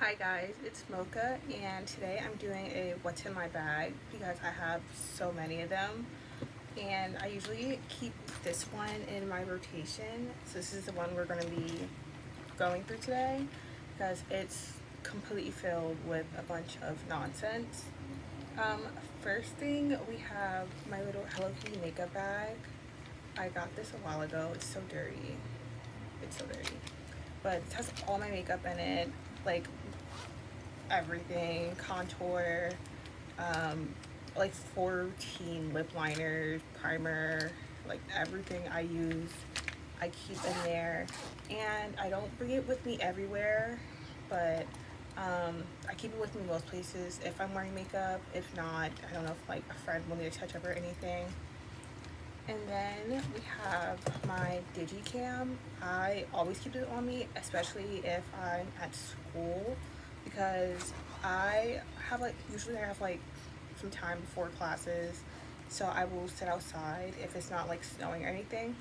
Hi guys, it's Mocha, and today I'm doing a what's in my bag because I have so many of them, and I usually keep this one in my rotation. So this is the one we're going to be going through today because it's completely filled with a bunch of nonsense. Um, First thing, we have my little Hello Kitty makeup bag. I got this a while ago. It's so dirty. It's so dirty. But it has all my makeup in it, like everything, contour, um, like 14 lip liners, primer, like everything I use, I keep in there. And I don't bring it with me everywhere, but I keep it with me most places if I'm wearing makeup. If not, I don't know if like a friend will need a touch up or anything. And then we have my Digicam. I always keep it on me, especially if I'm at school, because I have like usually I have like some time before classes, so I will sit outside if it's not like snowing or anything.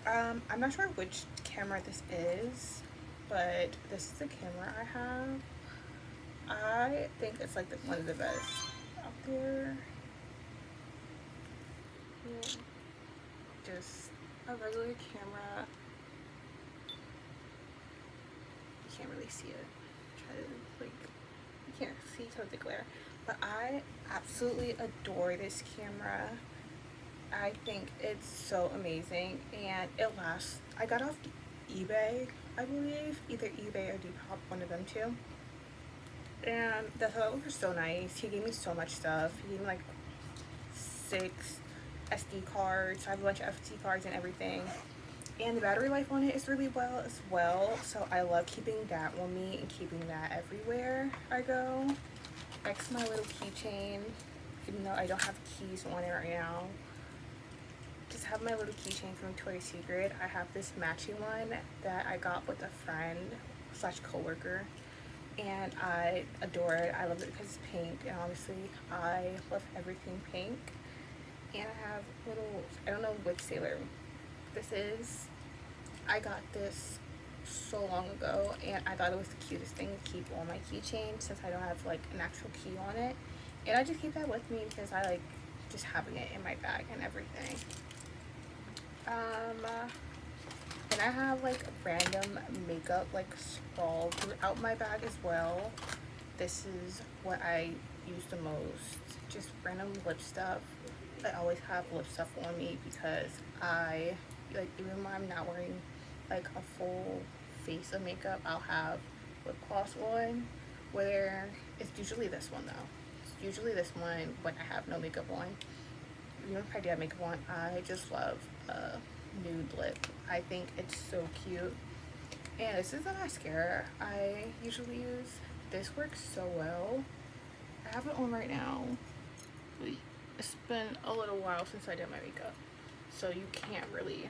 I'm not sure which camera this is, but this is the camera I have. I think it's like one of the best out there. Yeah, just a regular camera. You can't really see it. Try to like you can't see because of the glare. But I absolutely adore this camera. I think it's so amazing and it lasts. I got off eBay, I believe, either eBay or Depop, one of them two. And the fellow was so nice. He gave me so much stuff. He gave me like 6 SD cards. I have a bunch of SD cards and everything. And the battery life on it is really well as well, so I love keeping that on me and keeping that everywhere I go. Next, my little keychain, even though I don't have keys on it right now. Just have my little keychain from Victoria's Secret. I have this matching one that I got with a friend slash coworker, and I adore it. I love it because it's pink, and obviously I love everything pink. And I have little, I don't know which sailor this is. I got this so long ago, and I thought it was the cutest thing to keep on my keychain since I don't have like an actual key on it. And I just keep that with me because I like just having it in my bag and everything. Um, and I have like random makeup like sprawled throughout my bag as well. This is what I use the most. Just random lip stuff. I always have lip stuff on me because I like even when I'm not wearing like a full face of makeup, I'll have lip gloss on. Where it's usually this one though. It's usually this one when I have no makeup on. Even if I do have makeup on, I just love nude lip. I think it's so cute. And this is the mascara I usually use. This works so well. I have it on right now. It's been a little while since I did my makeup, so you can't really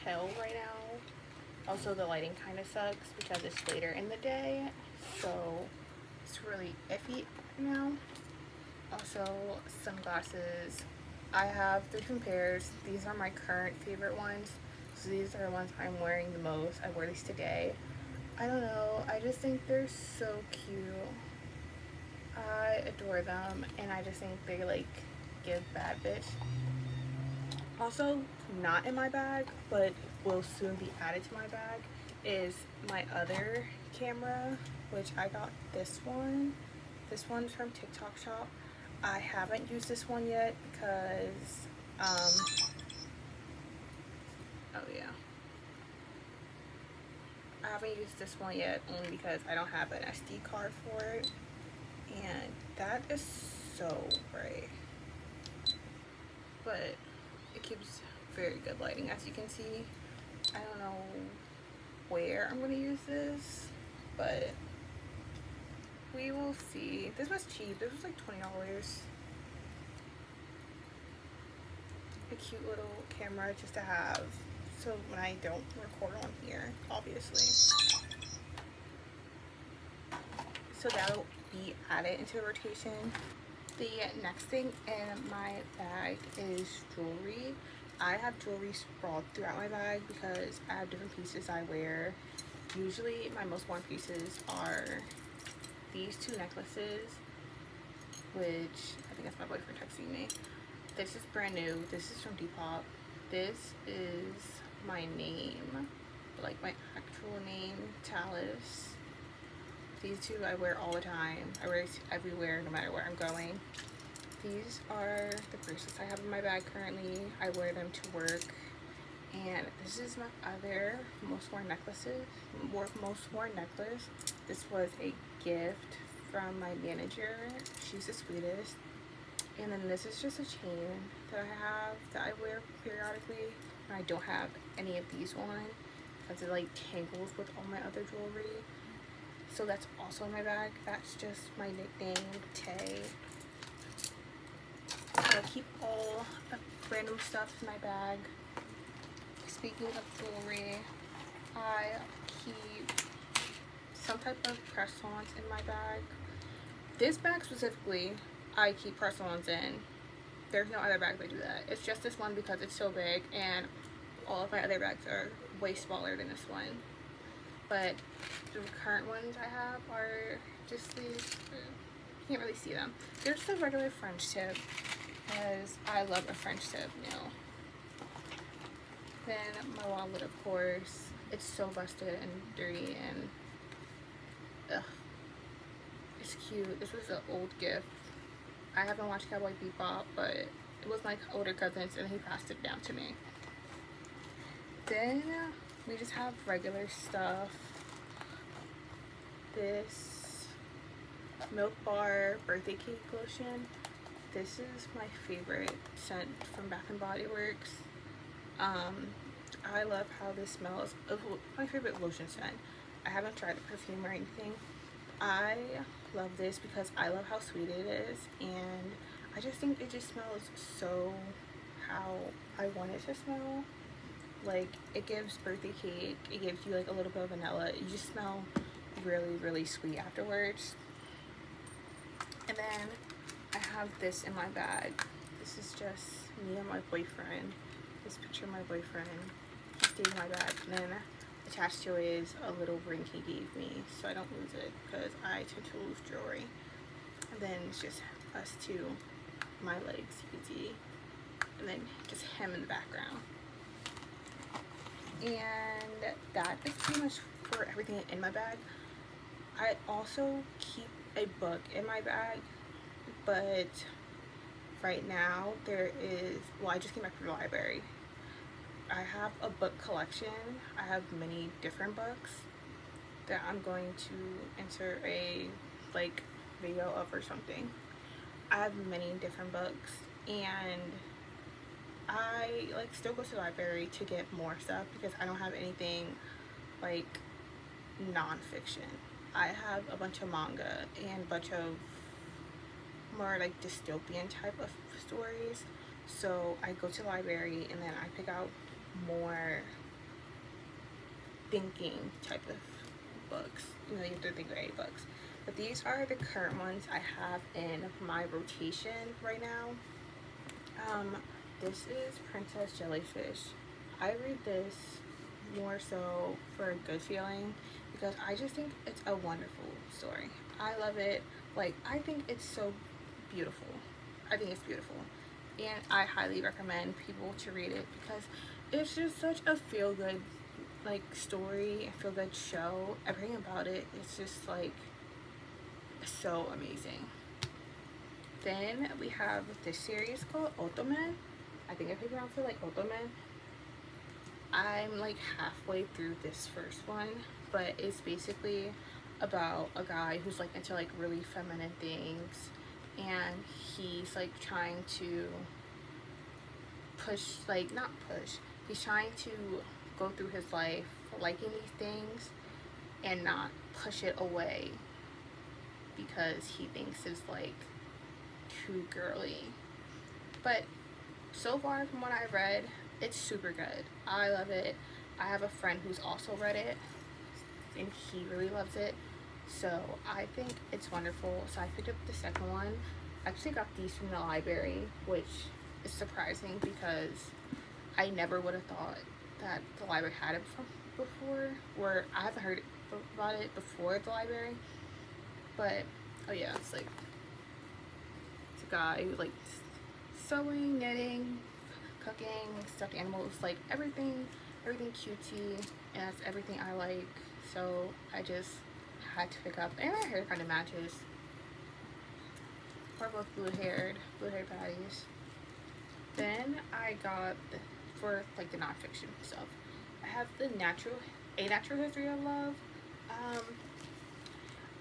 tell right now. Also, the lighting kind of sucks because it's later in the day, so it's really iffy now. Also, sunglasses. I have 3 pairs. These are my current favorite ones. So these are the ones I'm wearing the most. I wore these today. I don't know. I just think they're so cute. I adore them, and I just think they like give bad bitch. Also, not in my bag, but will soon be added to my bag, is my other camera, which I got this one. This one's from TikTok Shop. I haven't used this one yet because, oh yeah, I haven't used this one yet only because I don't have an SD card for it. And that is so bright. But it keeps very good lighting, as you can see. I don't know where I'm going to use this, but we will see. This was cheap. This was like $20. A cute little camera just to have so when I don't record on here, obviously. So that'll be added into the rotation. The next thing in my bag is jewelry. I have jewelry sprawled throughout my bag because I have different pieces I wear. Usually my most worn pieces are these two necklaces, which I think that's my boyfriend texting me. This is brand new. This is from Depop. This is my name, like my actual name, Talis. These two I wear all the time. I wear these everywhere, no matter where I'm going. These are the bracelets I have in my bag currently. I wear them to work. And this is my other most worn necklaces. Most worn necklace. This was a gift from my manager. She's the sweetest. And then this is just a chain that I have that I wear periodically. And I don't have any of these on because it like tangles with all my other jewelry. So that's also in my bag. That's just my nickname, Tay. So I keep all the random stuff in my bag. Speaking of jewelry, I keep some type of press-ons in my bag. This bag specifically, I keep press-ons in. There's no other bag that do that. It's just this one because it's so big, and all of my other bags are way smaller than this one. But the current ones I have are just these. You can't really see them. They're just a regular French tip, because I love a French tip nail. Then my wallet, of course. It's so busted and dirty and ugh. It's cute. This was an old gift. I haven't watched Cowboy Bebop, but it was my older cousin's and he passed it down to me. Then we just have regular stuff. This Milk Bar birthday cake lotion. This is my favorite scent from Bath and Body Works. I love how this smells. My favorite lotion scent. I haven't tried the perfume or anything. I love this because I love how sweet it is, and I just think it just smells so how I want it to smell. Like, it gives birthday cake, it gives you like a little bit of vanilla. You just smell really, really sweet afterwards. And then I have this in my bag. This is just me and my boyfriend. This picture of my boyfriend. He stayed in my bag. And then attached to it is a little ring he gave me, so I don't lose it because I tend to lose jewelry. And then it's just us two, my legs, you can see. And then just him in the background. And that is pretty much for everything in my bag. I also keep a book in my bag, but right now there is, well, I just came back from the library. I have a book collection. I have many different books that I'm going to insert a like video of or something. I have many different books, and I like still go to the library to get more stuff because I don't have anything like non-fiction. I have a bunch of manga and a bunch of more like dystopian type of stories. So I go to the library and then I pick out more thinking type of books. You know, you have to think about books. But these are the current ones I have in my rotation right now. This is Princess Jellyfish. I read this more so for a good feeling because I just think it's a wonderful story. I love it. Like, I think it's so beautiful. I think it's beautiful. And I highly recommend people to read it because it's just such a feel-good like story, a feel-good show. Everything about it is just like so amazing. Then we have this series called Otome. I think I pronounce it like Otome. I'm like halfway through this first one, but it's basically about a guy who's like into like really feminine things, and he's like trying to push, like not push, he's trying to go through his life liking these things and not push it away because he thinks it's like too girly. But so far from what I've read, it's super good. I love it. I have a friend who's also read it and he really loves it, so I think it's wonderful. So I picked up the second one. I actually got these from the library, which is surprising because I never would have thought that the library had it before, or I haven't heard about it before the library. But oh yeah, it's like it's a guy who like sewing, knitting, cooking, stuffed animals, like everything cutesy, and that's everything I like. So I just had to pick up, and my hair kind of matches. We're both blue-haired patties. Then I got for like the nonfiction stuff. I have A Natural History of Love. Um,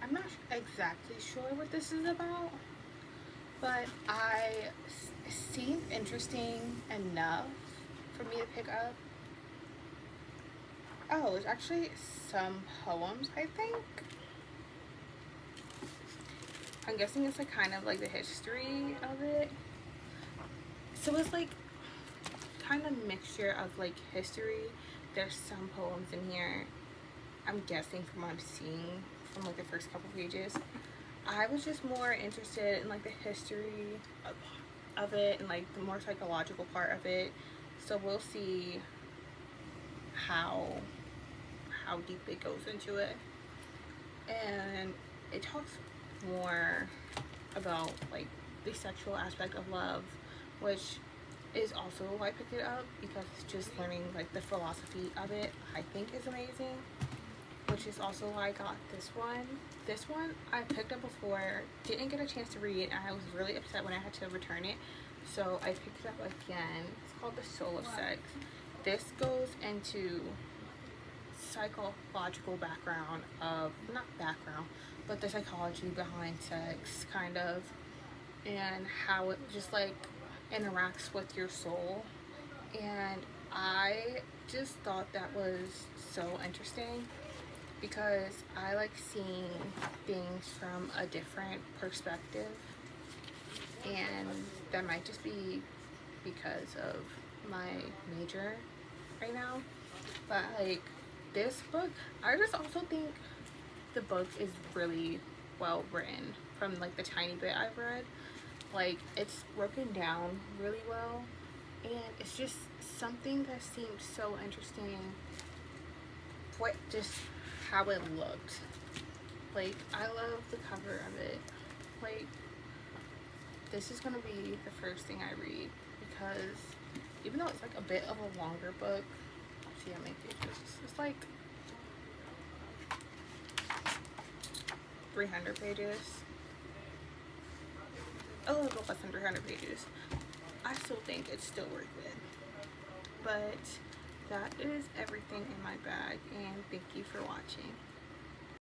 I'm not exactly sure what this is about, but seemed interesting enough for me to pick up. Oh, it's actually some poems, I think. I'm guessing it's like kind of like the history of it. So it's like kind of mixture of like history. There's some poems in here. I'm guessing from what I'm seeing from like the first couple pages. I was just more interested in like the history of it and like the more psychological part of it. So we'll see how deep it goes into it. And it talks more about like the sexual aspect of love, which is also why I picked it up, because just learning like the philosophy of it I think is amazing, which is also why I got this one. This one I picked up before, didn't get a chance to read it, and I was really upset when I had to return it, so I picked it up again. It's called The Soul of Sex. This goes into psychological background of, not background, but the psychology behind sex, kind of, and how it just like interacts with your soul. And I just thought that was so interesting, because I like seeing things from a different perspective, and that might just be because of my major right now. But like this book, I just also think the book is really well written. From like the tiny bit I've read, like it's broken down really well, and it's just something that seemed so interesting. What just how it looked. Like I love the cover of it. Like this is gonna be the first thing I read, because even though it's like a bit of a longer book, see how many pages. It's like 300 pages. A little bit less than 300 pages. I still think it's still worth it. But that is everything in my bag, and thank you for watching.